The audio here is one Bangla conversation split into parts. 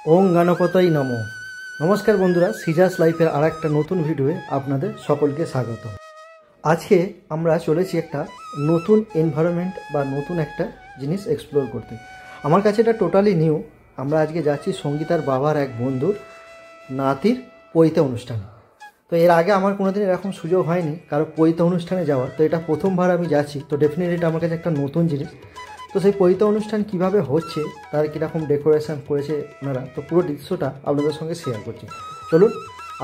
ওং গণপতই নমঃ। নমস্কার বন্ধুরা, সিজাস লাইফের আর একটা নতুন ভিডিওয়ে আপনাদের সকলকে স্বাগত। আজকে আমরা চলেছি একটা নতুন এনভায়রনমেন্ট বা নতুন একটা জিনিস এক্সপ্লোর করতে। আমার কাছে এটা টোটালি নিউ। আমরা আজকে যাচ্ছি সঙ্গীতার বাবার এক বন্ধুর নাতির পৈতে অনুষ্ঠান। তো এর আগে আমার কোনোদিন এরকম সুযোগ হয়নি কারো পৈতে অনুষ্ঠানে যাওয়ার, তো এটা প্রথমবার আমি যাচ্ছি। তো ডেফিনেটলি এটা আমার কাছে একটা নতুন জিনিস। তো সেই পৈতে অনুষ্ঠান কিভাবে হচ্ছে, তার কীরকম ডেকোরেশন করেছে ওনারা, তো পুরো দৃশ্যটা আপনাদের সঙ্গে শেয়ার করছি। চলুন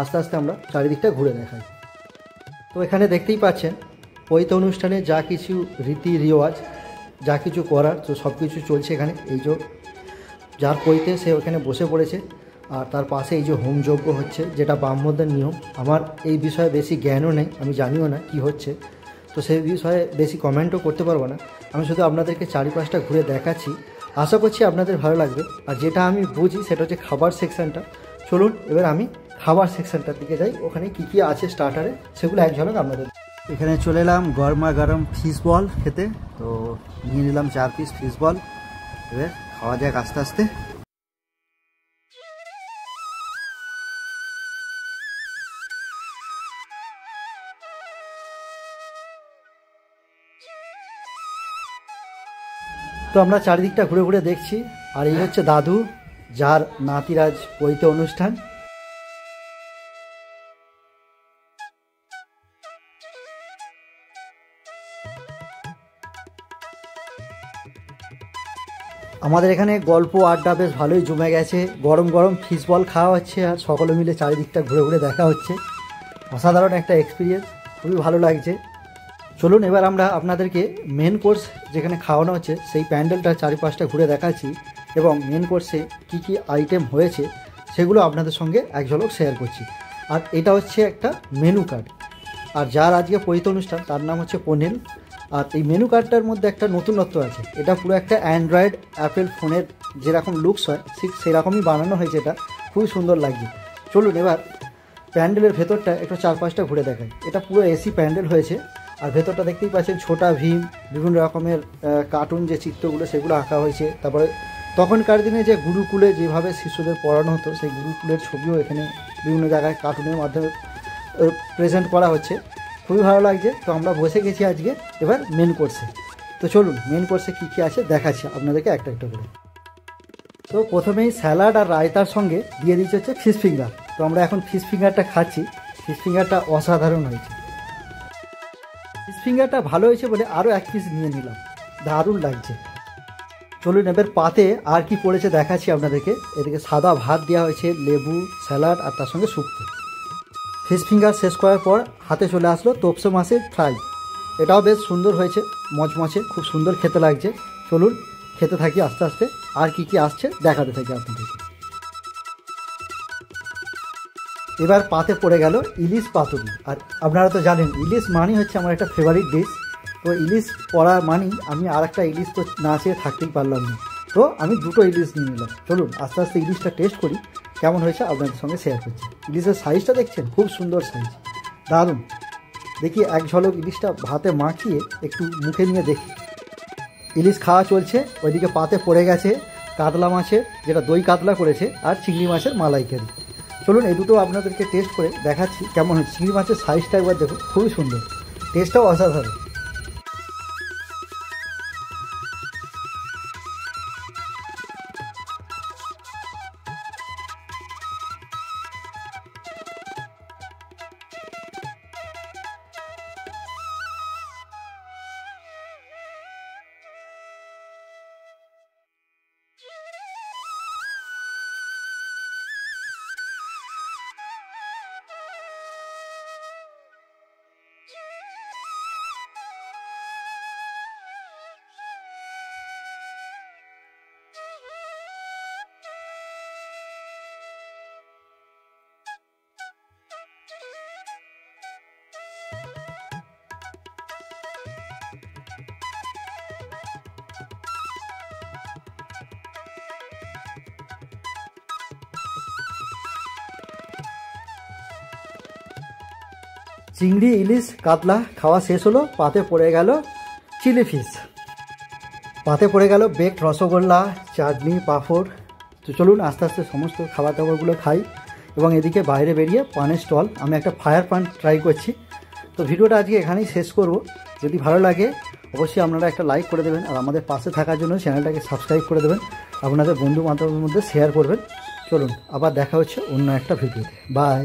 আস্তে আস্তে আমরা চারিদিকটা ঘুরে দেখাই। তো এখানে দেখতেই পাচ্ছেন পৈতে অনুষ্ঠানে যা কিছু রীতি রেওয়াজ, যা কিছু করার, তো সব কিছু চলছে এখানে। এই যে যার পৈতে সে ওখানে বসে পড়েছে, আর তার পাশে এই যে হোমযজ্ঞ হচ্ছে, যেটা ব্রাহ্মণদের নিয়ম। আমার এই বিষয়ে বেশি জ্ঞানও নেই, আমি জানিও না কি হচ্ছে, তো সেই বিষয়ে বেশি কমেন্টও করতে পারবো না। আমি শুধু আপনাদেরকে চারিপাশটা ঘুরে দেখাচ্ছি, আশা করছি আপনাদের ভালো লাগবে। আর যেটা আমি বুঝি সেটা হচ্ছে খাবার সেকশানটা। চলুন এবার আমি খাবার সেকশানটার দিকে যাই, ওখানে কী কী আছে স্টার্টারে সেগুলো এক ঝলক আপনাদের। এখানে চলে এলাম গরমা গরম ফিশ বল খেতে, তো নিয়ে নিলাম 4 পিস ফিশ বল। এবার খাওয়া যাক আস্তে আস্তে। তো আমরা চারিদিকটা ঘুরে ঘুরে দেখছি, আর এই হচ্ছে দাদু, যার নাতির আজ পৈতে অনুষ্ঠান। আমাদের এখানে গল্প আড্ডা বেশ ভালোই জমে গেছে, গরম গরম ফিশ বল খাওয়া হচ্ছে, আর সকলে মিলে চারিদিকটা ঘুরে ঘুরে দেখা হচ্ছে। অসাধারণ একটা এক্সপিরিয়েন্স, খুবই ভালো লাগছে। চলুন এবার আমরা আপনাদেরকে মেন কোর্স যেখানে খাওয়ানো হচ্ছে সেই প্যান্ডেলটা চারিপাশটা ঘুরে দেখাচ্ছি, এবং মেন কোর্সে কী কী আইটেম হয়েছে সেগুলো আপনাদের সঙ্গে এক ঝলক শেয়ার করছি। আর এটা হচ্ছে একটা মেনু কার্ড, আর যার আজকে পৈতে অনুষ্ঠান তার নাম হচ্ছে পনিল। আর এই মেনু কার্ডটার মধ্যে একটা নতুনত্ব আছে, এটা পুরো একটা অ্যান্ড্রয়েড অ্যাপেল ফোনের যেরকম লুকস হয় ঠিক সেরকমই বানানো হয়েছে, এটা খুবই সুন্দর লাগছে। চলুন এবার প্যান্ডেলের ভেতরটা একটু চারপাশটা ঘুরে দেখাই। এটা পুরো এসি প্যান্ডেল হয়েছে, আর ভেতরটা দেখতেই পাচ্ছেন ছোটা ভীম, বিভিন্ন রকমের কার্টুন যে চিত্রগুলো সেগুলো আঁকা হয়েছে। তারপরে তখনকার দিনে যে গুরুকুলে যেভাবে শিশুদের পড়ানো হতো সেই গুরুকুলের ছবিও এখানে বিভিন্ন জায়গায় কার্টুনের মাধ্যমে প্রেজেন্ট করা হচ্ছে, খুবই ভালো লাগছে। তো আমরা বসে গেছি আজকে এবার মেন কোর্সে। তো চলুন মেন কোর্সে কী কী আছে দেখাচ্ছি আপনাদেরকে একটা একটা করে। তো প্রথমেই স্যালাড আর রায়তার সঙ্গে দিয়ে দিচ্ছে হচ্ছে ফিশ ফিঙ্গার। তো আমরা এখন ফিশ ফিঙ্গারটা খাচ্ছি, ফিশ ফিঙ্গারটা অসাধারণ হয়েছে। ফিশ ফিঙ্গারটা ভালো হয়েছে বলে আরও 1 পিস নিয়ে নিলাম, দারুণ লাগছে। চলুন এবার পাতে আর কি পড়েছে দেখাচ্ছি আপনাদেরকে। এদিকে সাদা ভাত দেওয়া হয়েছে, লেবু, স্যালাড আর তার সঙ্গে শুক্তো। ফিশ ফিঙ্গার শেষ করার পর হাতে চলে আসলো তোপসে মাছের ফ্রাই। এটাও বেশ সুন্দর হয়েছে, মচমচে, খুব সুন্দর খেতে লাগছে। চলুন খেতে থাকি আস্তে আস্তে, আর কি কি আসছে দেখাতে থাকি আপনাদেরকে। এবার পাতে পড়ে গেল ইলিশ পাতুরি। আর আপনারা তো জানেন ইলিশ মানেই হচ্ছে আমার একটা ফেভারিট ডিশ। তো ইলিশ পড়া মানেই আমি আর একটা ইলিশ তো না চেয়ে থাকতেই পারলাম না, তো আমি 2টো ইলিশ নিয়ে নিলাম। চলুন আস্তে আস্তে ইলিশটা টেস্ট করি, কেমন হয়েছে আপনাদের সঙ্গে শেয়ার করছি। ইলিশের সাইজটা দেখছেন, খুব সুন্দর সাইজ, দারুণ। দেখি এক ঝলক ইলিশটা ভাতে মাখিয়ে একটু মুখে নিয়ে দেখি। ইলিশ খাওয়া চলছে, ওইদিকে পাতে পড়ে গেছে কাতলা মাছের, যেটা দই কাতলা করেছে, আর চিংড়ি মাছের মালাইকারি। চলুন এই দুটো আপনাদেরকে টেস্ট করে দেখাচ্ছি কেমন হচ্ছে। চিংড়ি মাছের সাইজটা একবার দেখুন, খুবই সুন্দর, টেস্টটাও অসাধারণ। চিংড়ি, ইলিশ, কাতলা খাওয়া শেষ হলো। পাতে পড়ে গেল চিলি ফিশ, পাতে পড়ে গেল বেকড রসগোল্লা, চাটনি, পাঁপড়। তো চলুন আস্তে আস্তে সমস্ত খাবার দাবারগুলো খাই। এবং এদিকে বাইরে বেরিয়ে পানের স্টল, আমি একটা ফায়ার পান ট্রাই করছি। তো ভিডিওটা আজকে এখানেই শেষ করব। যদি ভালো লাগে অবশ্যই আপনারা একটা লাইক করে দেবেন, আর আমাদের পাশে থাকার জন্য চ্যানেলটাকে সাবস্ক্রাইব করে দেবেন, আপনাদের বন্ধু বান্ধবের মধ্যে শেয়ার করবেন। চলুন আবার দেখা হচ্ছে অন্য একটা ভিডিওতে। বাই।